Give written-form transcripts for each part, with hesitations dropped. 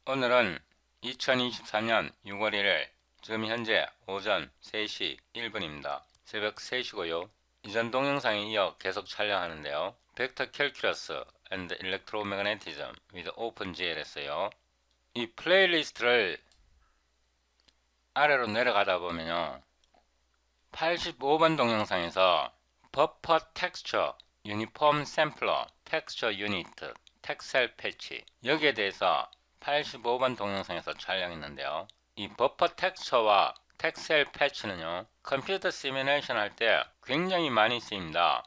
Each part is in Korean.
오늘은 2024년 6월 1일 지금 현재 오전 3시 1분입니다. 새벽 3시고요. 이전 동영상에 이어 계속 촬영하는데요. 벡터 캘큘러스 and Electromagnetism with OpenGL 했어요. 이 플레이리스트를 아래로 내려가다 보면요. 85번 동영상에서 버퍼 텍스처, 유니폼 샘플러, 텍스처 유니트, 텍셀 패치 여기에 대해서 85번 동영상에서 촬영했는데요. 이 버퍼 텍스처와 텍셀 패치는요. 컴퓨터 시뮬레이션 할 때 굉장히 많이 쓰입니다.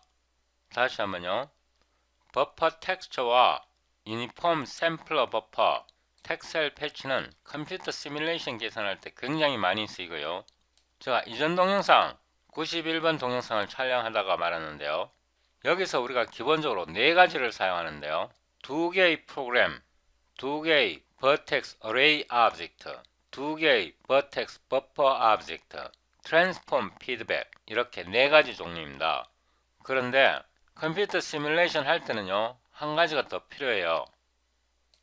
다시 한번요. 버퍼 텍스처와 유니폼 샘플러 버퍼, 텍셀 패치는 컴퓨터 시뮬레이션 계산할 때 굉장히 많이 쓰이고요. 제가 이전 동영상 91번 동영상을 촬영하다가 말았는데요. 여기서 우리가 기본적으로 4가지를 사용하는데요. 2개의 프로그램, 2개의 vertex array object, 2개의 vertex buffer object, transform feedback 이렇게 4가지 종류입니다. 그런데 컴퓨터 시뮬레이션 할 때는요. 한 가지가 더 필요해요.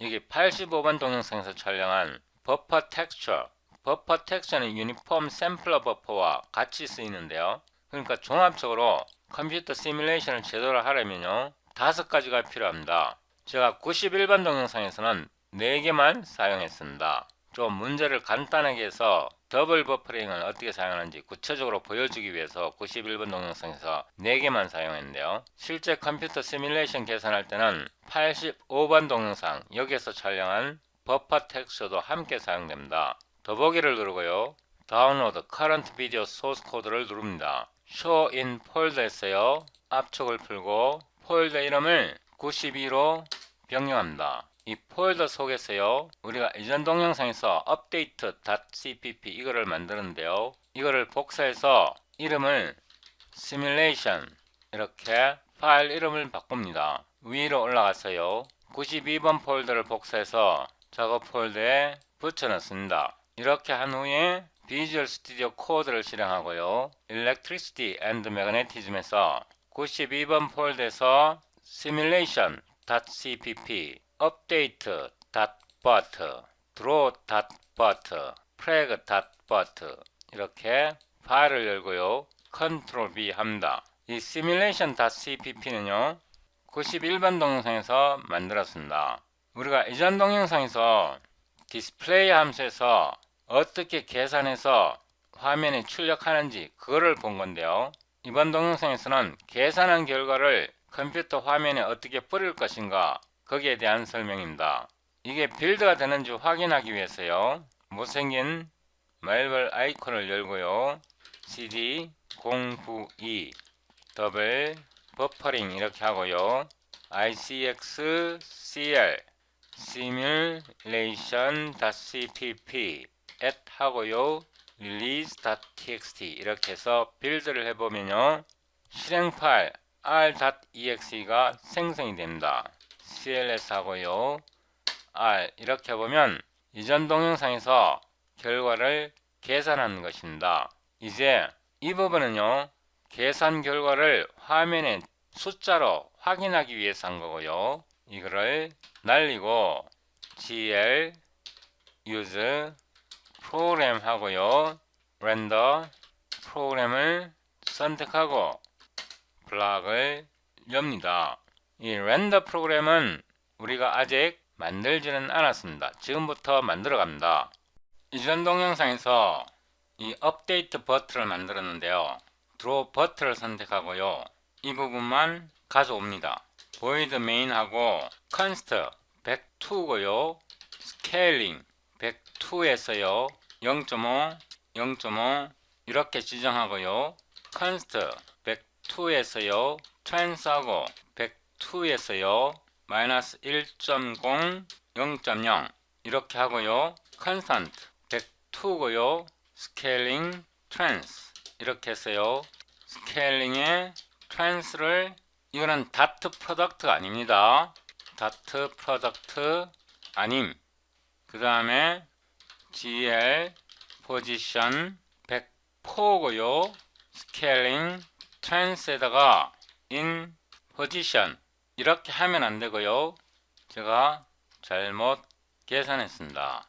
여기 85번 동영상에서 촬영한 버퍼 텍스처, 버퍼 텍스처는 유니폼 샘플러 버퍼와 같이 쓰이는데요. 그러니까 종합적으로 컴퓨터 시뮬레이션을 제대로 하려면요 5가지가 필요합니다. 제가 91번 동영상에서는 4개만 사용했습니다. 좀 문제를 간단하게 해서 더블 버퍼링을 어떻게 사용하는지 구체적으로 보여주기 위해서 91번 동영상에서 4개만 사용했는데요. 실제 컴퓨터 시뮬레이션 계산할 때는 85번 동영상 여기에서 촬영한 버퍼 텍스처도 함께 사용됩니다. 더보기를 누르고요. 다운로드 current video source code를 누릅니다. show in folder에서요. 압축을 풀고 폴더 이름을 92로 변경합니다. 이 폴더 속에서요. 우리가 이전 동영상에서 update.cpp 이거를 만드는데요. 이거를 복사해서 이름을 simulation 이렇게 파일 이름을 바꿉니다. 위로 올라가서요. 92번 폴더를 복사해서 작업 폴더에 붙여넣습니다. 이렇게 한 후에 비주얼 스튜디오 코드를 실행하고요. Electricity and Magnetism에서 92번 폴더에서 simulation.cpp, update.bat, draw.bat, frag.bat 이렇게 파일을 열고요. Ctrl V 합니다. 이 simulation.cpp는요. 91번 동영상에서 만들었습니다. 우리가 이전 동영상에서 디스플레이 함수에서 어떻게 계산해서 화면에 출력하는지 그거를 본 건데요. 이번 동영상에서는 계산한 결과를 컴퓨터 화면에 어떻게 뿌릴 것인가 거기에 대한 설명입니다. 이게 빌드가 되는지 확인하기 위해서요. 못생긴 말벌 아이콘을 열고요. cd 092 더블 버퍼링 이렇게 하고요. icxcl simulation.cpp at 하고요. release.txt 이렇게 해서 빌드를 해보면요. 실행 파일 r.exe가 생성이 됩니다. cls 하고요. r 이렇게 보면 이전 동영상에서 결과를 계산한 것입니다. 이제 이 부분은요. 계산 결과를 화면에 숫자로 확인하기 위해서 한 거고요. 이거를 날리고 gl use 프로그램 하고요. 렌더 프로그램을 선택하고 블락을 엽니다. 이 렌더 프로그램은 우리가 아직 만들지는 않았습니다. 지금부터 만들어 갑니다. 이전 동영상에서 이 업데이트 버튼을 만들었는데요. 드로우 버튼을 선택하고요. 이 부분만 가져옵니다. void main 하고 const 102고요. scaling 102에서요. 0.5, 0.5 이렇게 지정하고요. const 102에서요. trans하고 102에서요. 마이너스 1.0, 0.0 이렇게 하고요. constant 102고요. scaling trans 이렇게 해서요. 스케일링의 trans를 이거는 dot product가 아닙니다. dot product 아님. 그 다음에 gl position 104고요. scaling trans에다가 in position 이렇게 하면 안 되고요. 제가 잘못 계산했습니다.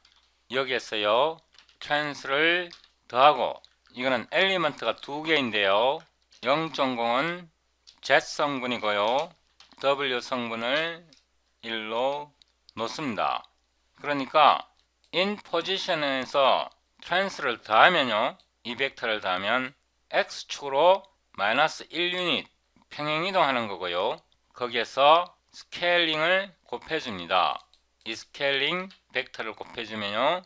여기에서요 trans를 더하고 이거는 엘리먼트가 두 개인데요. 0.0은 Z 성분이고요. W 성분을 1로 놓습니다. 그러니까 in position에서 trans를 더하면요. 이 벡터를 더하면 X축으로 마이너스 1유닛 평행이동하는 거고요. 거기에서 스케일링을 곱해줍니다. 이 스케일링 벡터를 곱해주면요.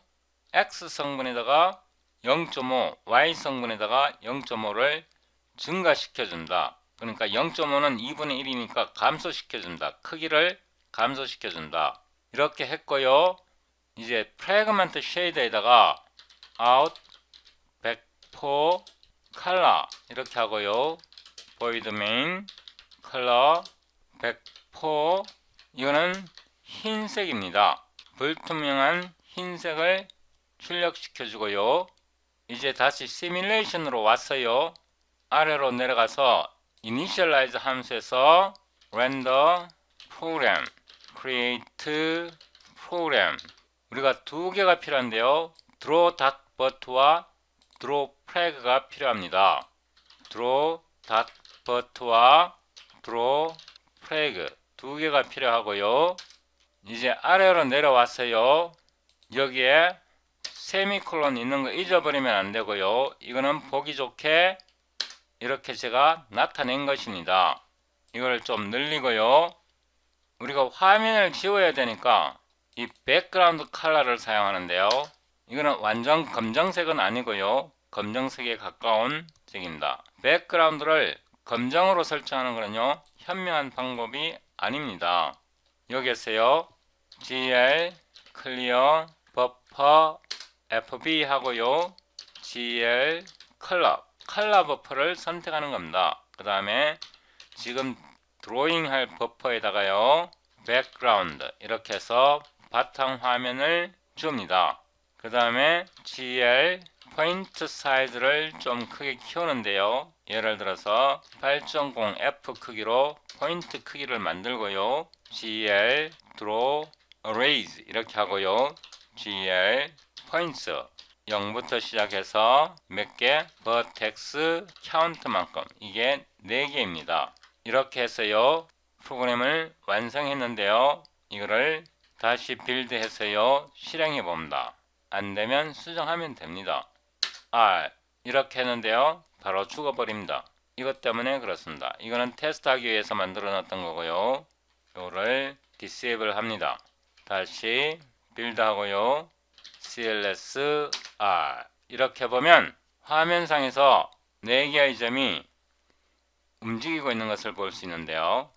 X 성분에다가 0.5, Y 성분에다가 0.5를 증가시켜준다. 그러니까 0.5는 2분의 1이니까 감소시켜준다. 크기를 감소시켜준다. 이렇게 했고요. 이제 프래그먼트 쉐이더에다가 out, 백포, 컬러 이렇게 하고요. void main, 컬러, 백포 이거는 흰색입니다. 불투명한 흰색을 출력시켜주고요. 이제 다시 시뮬레이션으로 왔어요. 아래로 내려가서 initialize 함수에서 render program, create program 우리가 두 개가 필요한데요. draw.but와 draw flag가 필요합니다. draw.but와 draw flag 두 개가 필요하고요. 이제 아래로 내려왔어요. 여기에 세미콜론 있는 거 잊어버리면 안 되고요. 이거는 보기 좋게 이렇게 제가 나타낸 것입니다. 이걸 좀 늘리고요. 우리가 화면을 지워야 되니까 이 백그라운드 컬러를 사용하는데요. 이거는 완전 검정색은 아니고요. 검정색에 가까운 색입니다. 백그라운드를 검정으로 설정하는 거는요. 현명한 방법이 아닙니다. 여기에서요. gl clear buffer fb 하고요. gl 컬러 버퍼를 선택하는 겁니다. 그 다음에 지금 드로잉 할 버퍼에다가요. 백그라운드 이렇게 해서 바탕 화면을 줍니다. 그 다음에 gl 포인트 사이즈를 좀 크게 키우는데요. 예를 들어서 8.0 f 크기로 포인트 크기를 만들고요. gl draw arrays 이렇게 하고요. gl points 0부터 시작해서 몇 개? vertex count만큼 이게 4개입니다. 이렇게 해서요. 프로그램을 완성했는데요. 이거를 다시 빌드해서요. 실행해 봅니다. 안되면 수정하면 됩니다. 이렇게 했는데요. 바로 죽어버립니다. 이것 때문에 그렇습니다. 이거는 테스트하기 위해서 만들어 놨던 거고요. 이거를 disable 합니다. 다시 빌드하고요. cls 이렇게 보면 화면상에서 4개의 점이 움직이고 있는 것을 볼 수 있는데요.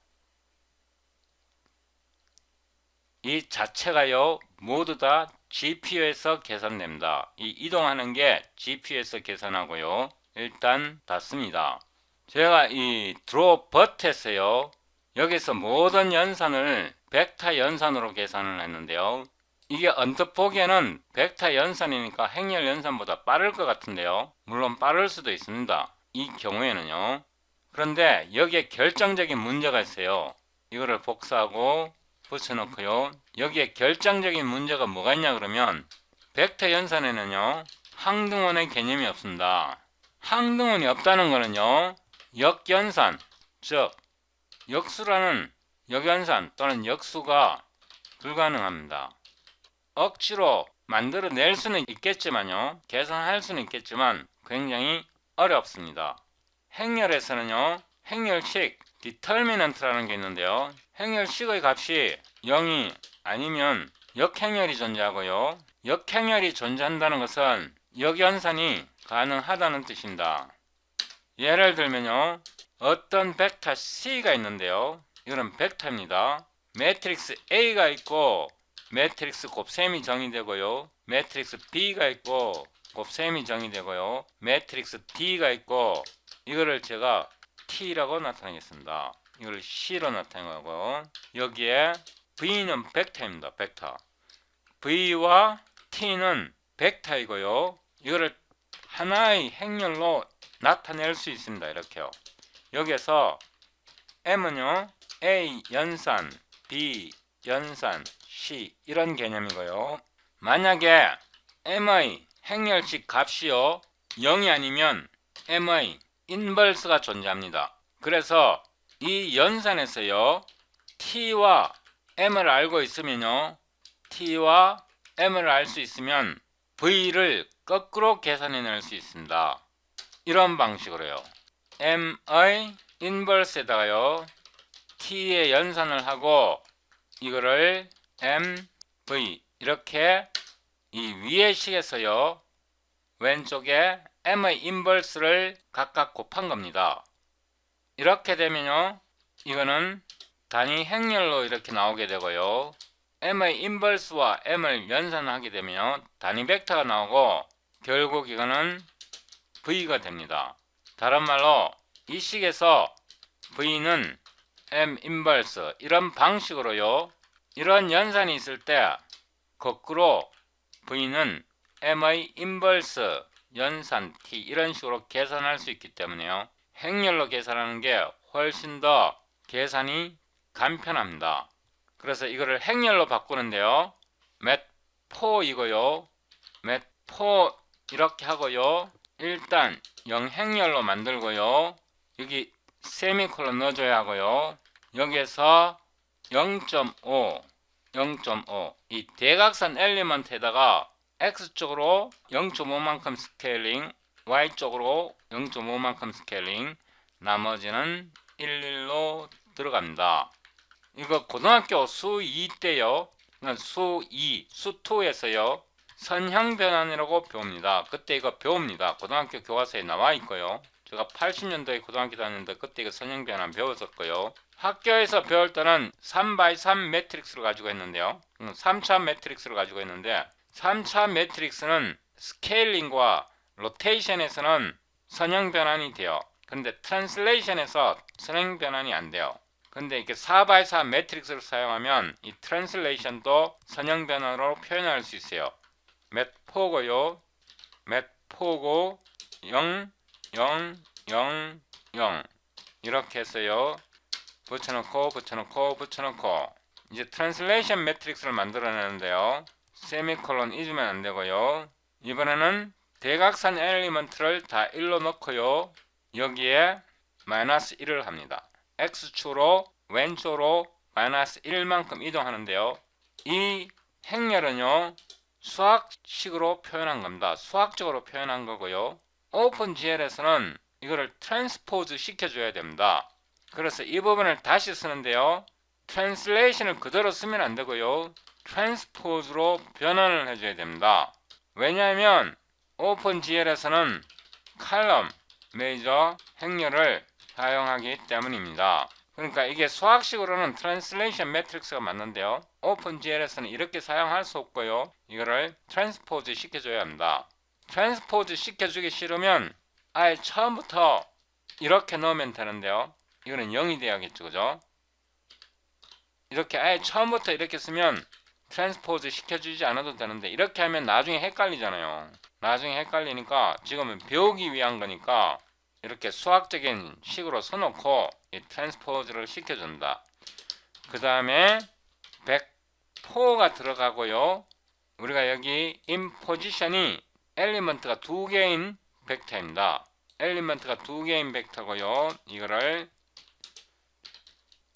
이 자체가요. 모두 다 GPU에서 계산됩니다. 이 이동하는 게 GPU에서 계산하고요. 일단 닫습니다. 제가 이 draw but 했어요. 여기서 모든 연산을 벡터 연산으로 계산을 했는데요. 이게 언뜻 보기에는 벡터 연산이니까 행렬 연산보다 빠를 것 같은데요. 물론 빠를 수도 있습니다. 이 경우에는요. 그런데 여기에 결정적인 문제가 있어요. 이거를 복사하고 붙여놓고요. 여기에 결정적인 문제가 뭐가 있냐 그러면 벡터 연산에는요. 항등원의 개념이 없습니다. 항등원이 없다는 거는요. 역연산, 즉 역수라는 역연산 또는 역수가 불가능합니다. 억지로 만들어낼 수는 있겠지만요. 계산할 수는 있겠지만 굉장히 어렵습니다. 행렬에서는요. 행렬식 determinant라는 게 있는데요. 행렬식의 값이 0이 아니면 역행렬이 존재하고요. 역행렬이 존재한다는 것은 역연산이 가능하다는 뜻입니다. 예를 들면요. 어떤 벡터 C가 있는데요. 이거는 벡터입니다. 매트릭스 A가 있고 매트릭스 곱셈이 정의되고요. 매트릭스 B가 있고 곱셈이 정의되고요. 매트릭스 D가 있고 이거를 제가 T라고 나타내겠습니다. 이걸 C로 나타내고 여기에 V는 벡터입니다. 벡터. V와 T는 벡터이고요. 이거를 하나의 행렬로 나타낼 수 있습니다. 이렇게요. 여기에서 M은요. A 연산, B 연산, C 이런 개념이고요. 만약에 m의 행렬식 값이요 0이 아니면 m의 인버스가 존재합니다. 그래서 이 연산에서요 t와 m을 알고 있으면요 t와 m을 알 수 있으면 v를 거꾸로 계산해낼 수 있습니다. 이런 방식으로요. m의 인버스에다가요 t의 연산을 하고 이거를 mv 이렇게 이 위의 식에서요 왼쪽에 m의 인버스를 각각 곱한 겁니다. 이렇게 되면요 이거는 단위 행렬로 이렇게 나오게 되고요 m의 인버스와 m을 연산하게 되면 단위 벡터가 나오고 결국 이거는 v가 됩니다. 다른 말로 이 식에서 v는 m 인버스 이런 방식으로요 이런 연산이 있을 때 거꾸로 v는 m의 인버스 연산 t 이런 식으로 계산할 수 있기 때문에요 행렬로 계산하는 게 훨씬 더 계산이 간편합니다. 그래서 이거를 행렬로 바꾸는데요 몇4 이고요 몇4 이렇게 하고요 일단 0행렬로 만들고요 여기 세미콜론 넣어줘야 하고요 여기에서 0.5 0.5 이 대각선 엘리먼트에다가 X쪽으로 0.5만큼 스케일링 Y쪽으로 0.5만큼 스케일링 나머지는 11로 들어갑니다. 이거 고등학교 수2 때요 수2, 수2에서요 선형 변환이라고 배웁니다. 그때 이거 배웁니다. 고등학교 교과서에 나와 있고요 제가 80년도에 고등학교 다녔는데 그때 이거 선형 변환 배웠었고요 학교에서 배울 때는 3x3 매트릭스를 가지고 있는데요 3차 매트릭스를 가지고 있는데 3차 매트릭스는 스케일링과 로테이션에서는 선형 변환이 돼요. 근데 트랜슬레이션에서 선형 변환이 안 돼요. 근데 이렇게 4x4 매트릭스를 사용하면 이 트랜슬레이션도 선형 변환으로 표현할 수 있어요. 몇4고요 몇4고 0 0 0 0 이렇게 해서요 붙여놓고 이제 트랜슬레이션 매트릭스를 만들어내는데요 세미콜론 잊으면 안되고요 이번에는 대각선 엘리먼트를 다 1로 넣고요 여기에 마이너스 1을 합니다. X축으로 왼쪽으로 마이너스 1만큼 이동하는데요 이 행렬은요 수학식으로 표현한 겁니다. 수학적으로 표현한 거고요 오픈GL에서는 이거를 트랜스포즈 시켜줘야 됩니다. 그래서 이 부분을 다시 쓰는데요 트랜슬레이션을 그대로 쓰면 안 되고요 트랜스포즈로 변환을 해줘야 됩니다. 왜냐하면 오픈GL에서는 칼럼 메이저 행렬을 사용하기 때문입니다. 그러니까 이게 수학식으로는 트랜슬레이션 매트릭스가 맞는데요 오픈GL에서는 이렇게 사용할 수 없고요 이거를 트랜스포즈 시켜줘야 합니다. 트랜스포즈 시켜주기 싫으면 아예 처음부터 이렇게 넣으면 되는데요 이거는 0이 돼야겠죠 그죠? 이렇게 아예 처음부터 이렇게 쓰면 트랜스포즈 시켜주지 않아도 되는데 이렇게 하면 나중에 헷갈리잖아요. 나중에 헷갈리니까 지금은 배우기 위한 거니까 이렇게 수학적인 식으로 써놓고 이 트랜스포즈를 시켜준다. 그 다음에 104가 들어가고요 우리가 여기 in 포지션이 엘리먼트가 2개인 벡터입니다. 엘리먼트가 2개인 벡터고요 이거를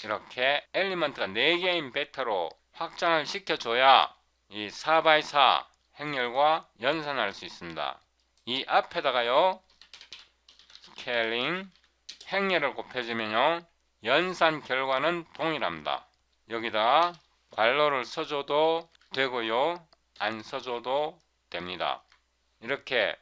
이렇게 엘리먼트가 4개인 벡터로 확장을 시켜줘야 이 4x4 행렬과 연산할 수 있습니다. 이 앞에다가요 스케일링 행렬을 곱해주면요 연산 결과는 동일합니다. 여기다 괄호를 써줘도 되고요 안 써줘도 됩니다. 이렇게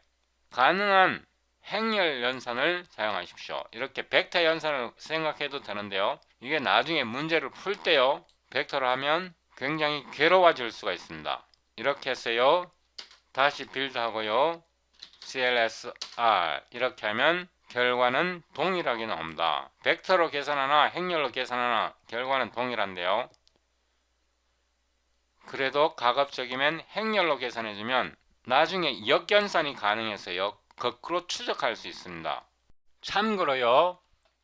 가능한 행렬 연산을 사용하십시오. 이렇게 벡터 연산을 생각해도 되는데요 이게 나중에 문제를 풀 때요 벡터를 하면 굉장히 괴로워질 수가 있습니다. 이렇게 해서요 다시 빌드하고요 CLSR 이렇게 하면 결과는 동일하게 나옵니다. 벡터로 계산하나 행렬로 계산하나 결과는 동일한데요 그래도 가급적이면 행렬로 계산해주면 나중에 역연산이 가능해서요 거꾸로 추적할 수 있습니다. 참고로요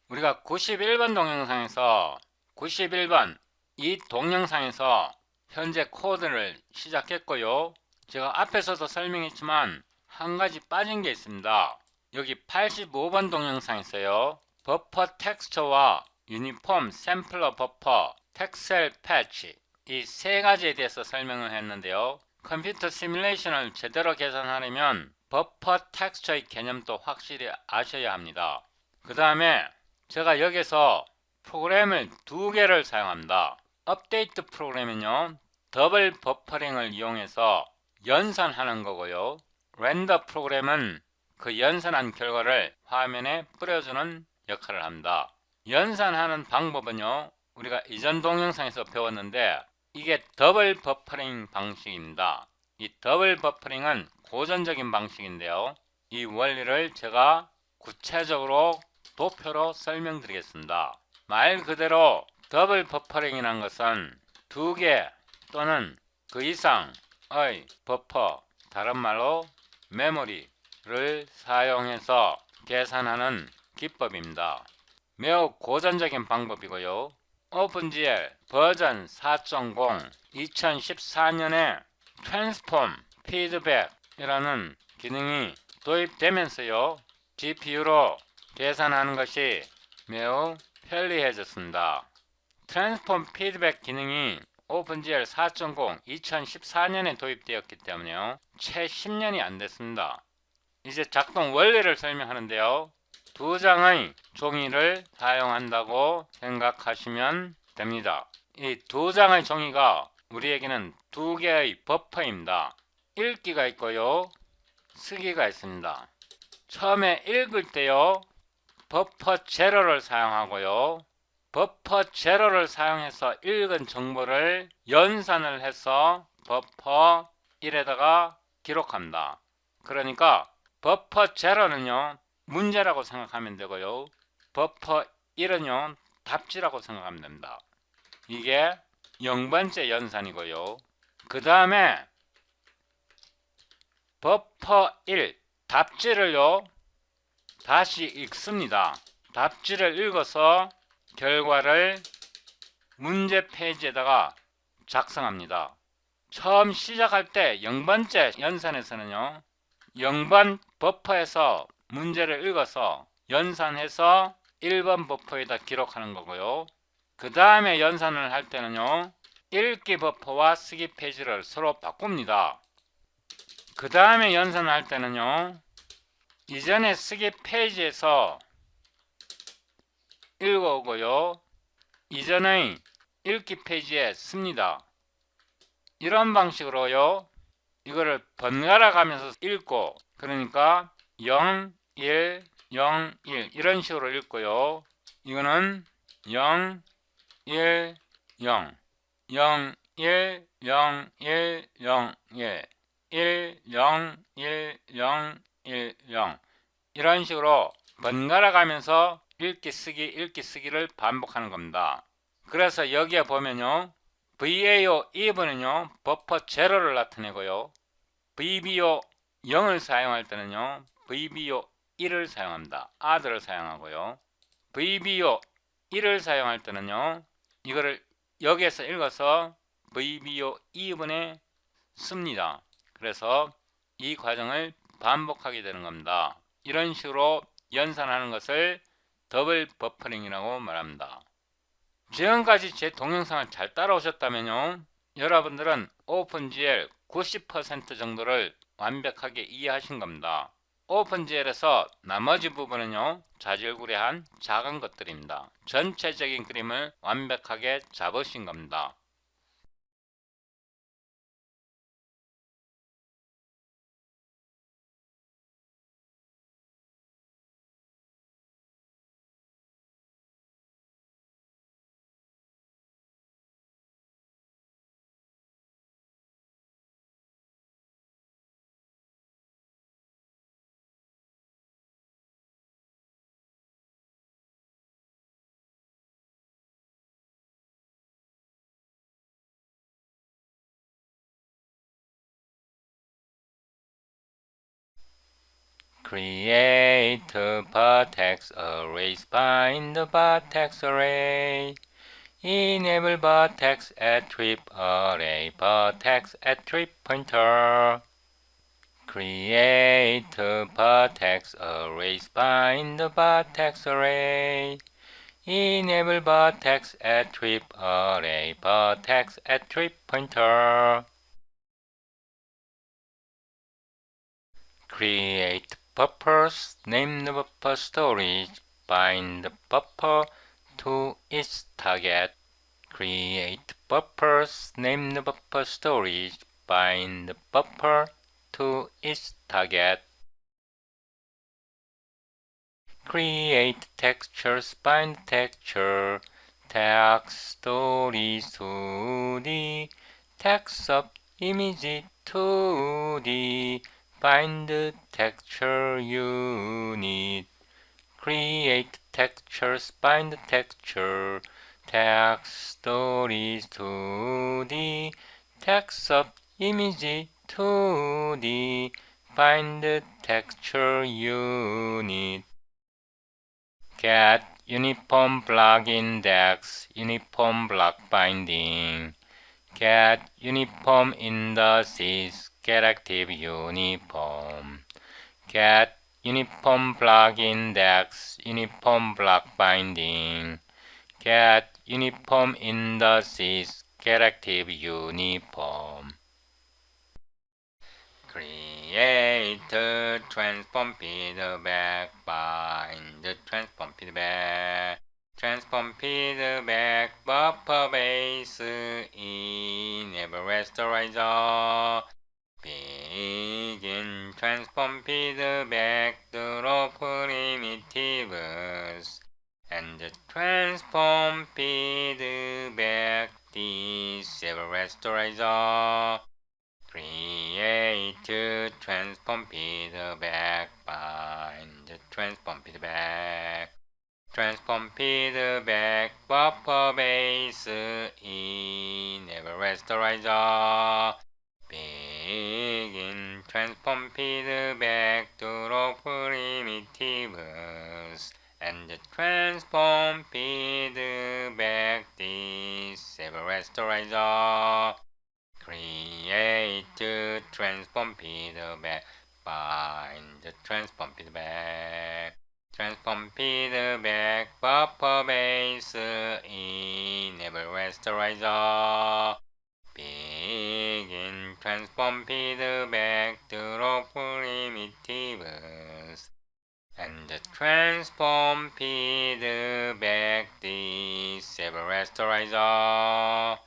우리가 91번 동영상에서 91번 이 동영상에서 현재 코드를 시작했고요. 제가 앞에서도 설명했지만 한 가지 빠진 게 있습니다. 여기 85번 동영상에서요. 버퍼 텍스처와 유니폼 샘플러 버퍼, 텍셀 패치 이 세 가지에 대해서 설명을 했는데요. 컴퓨터 시뮬레이션을 제대로 계산하려면 버퍼 텍스처의 개념도 확실히 아셔야 합니다. 그 다음에 제가 여기서 프로그램을 두 개를 사용합니다. 업데이트 프로그램은요, 더블 버퍼링을 이용해서 연산하는 거고요. 렌더 프로그램은 그 연산한 결과를 화면에 뿌려주는 역할을 합니다. 연산하는 방법은요, 우리가 이전 동영상에서 배웠는데 이게 더블 버퍼링 방식입니다. 이 더블 버퍼링은 고전적인 방식인데요. 이 원리를 제가 구체적으로 도표로 설명드리겠습니다. 말 그대로 더블 버퍼링이란 것은 두 개 또는 그 이상의 버퍼, 다른 말로 메모리를 사용해서 계산하는 기법입니다. 매우 고전적인 방법이고요. 오픈GL 버전 4.0 2014년에 트랜스폼 피드백이라는 기능이 도입되면서요. GPU로 계산하는 것이 매우 편리해졌습니다. 트랜스폼 피드백 기능이 오픈GL 4.0 2014년에 도입되었기 때문에요. 채 10년이 안 됐습니다. 이제 작동 원리를 설명하는데요. 두 장의 종이를 사용한다고 생각하시면 됩니다. 이 두 장의 종이가 우리에게는 두 개의 버퍼입니다. 읽기가 있고요. 쓰기가 있습니다. 처음에 읽을 때요. 버퍼 제로를 사용하고요. 버퍼 제로를 사용해서 읽은 정보를 연산을 해서 버퍼 1에다가 기록합니다. 그러니까 버퍼 제로는요. 문제라고 생각하면 되고요. 버퍼 1은요. 답지라고 생각하면 됩니다. 이게 0번째 연산이고요. 그 다음에 버퍼 1 답지를요. 다시 읽습니다. 답지를 읽어서 결과를 문제 페이지에다가 작성합니다. 처음 시작할 때 0번째 연산에서는요. 0번 버퍼에서 문제를 읽어서 연산해서 1번 버퍼에다 기록하는 거고요. 그 다음에 연산을 할 때는요. 읽기 버퍼와 쓰기 페이지를 서로 바꿉니다. 그 다음에 연산을 할 때는요. 이전에 쓰기 페이지에서 읽어오고요. 이전의 읽기 페이지에 씁니다. 이런 방식으로요. 이거를 번갈아 가면서 읽고 그러니까 0, 1, 0, 1 이런 식으로 읽고요. 이거는 0, 1, 0, 0, 1, 0, 1, 0, 1, 1, 0, 1, 0, 1, 0 이런 식으로 번갈아 가면서 읽기 쓰기를 반복하는 겁니다. 그래서 여기에 보면요. VAO even은요. 버퍼 제로를 나타내고요. VBO 0을 사용할 때는요. VBO 1을 사용합니다. add를 사용하고요. VBO 1을 사용할 때는요. 이거를 여기에서 읽어서 VBO even에 씁니다. 그래서 이 과정을 반복하게 되는 겁니다. 이런 식으로 연산하는 것을 더블 버퍼링이라고 말합니다. 지금까지 제 동영상을 잘 따라오셨다면요. 여러분들은 오픈GL 90% 정도를 완벽하게 이해하신 겁니다. 오픈GL에서 나머지 부분은요. 자질구레한 작은 것들입니다. 전체적인 그림을 완벽하게 잡으신 겁니다. Create a vertex array, find the vertex array. enable vertex attrib array vertex attrib pointer. Create vertex arrays bind the vertex array. Enable vertex attrib array vertex attrib pointer. Create buffers, name the buffer storage, bind the buffer to its target. Create buffers, name the buffer storage, bind the buffer to its target. Create textures, bind texture, text stories to the text of image to the bind texture unit. Create textures, bind texture, text stories to the text of image to the bind texture unit. Get uniform block index, uniform block binding. Get uniform indices, get active uniform. Get uniform block index, uniform block binding. Get uniform indices, get active uniform. Create transform feedback, bind the transform feedback. Transform feedback, buffer base, enable rasterizer. Begin transform feedback, draw primitives. And the transform feedback, disable rasterizer. Create transform feedback, bind transform feedback. Transform feedback, buffer base, enable rasterizer. Begin transform feedback, draw primitives. And transform feedback, disable rasterizer. Create transform feedback, bind transform feedback. Transform feedback, buffer base, enable rasterizer. Begin transform feedback, draw primitives. And transform feedback, disable rasterizer.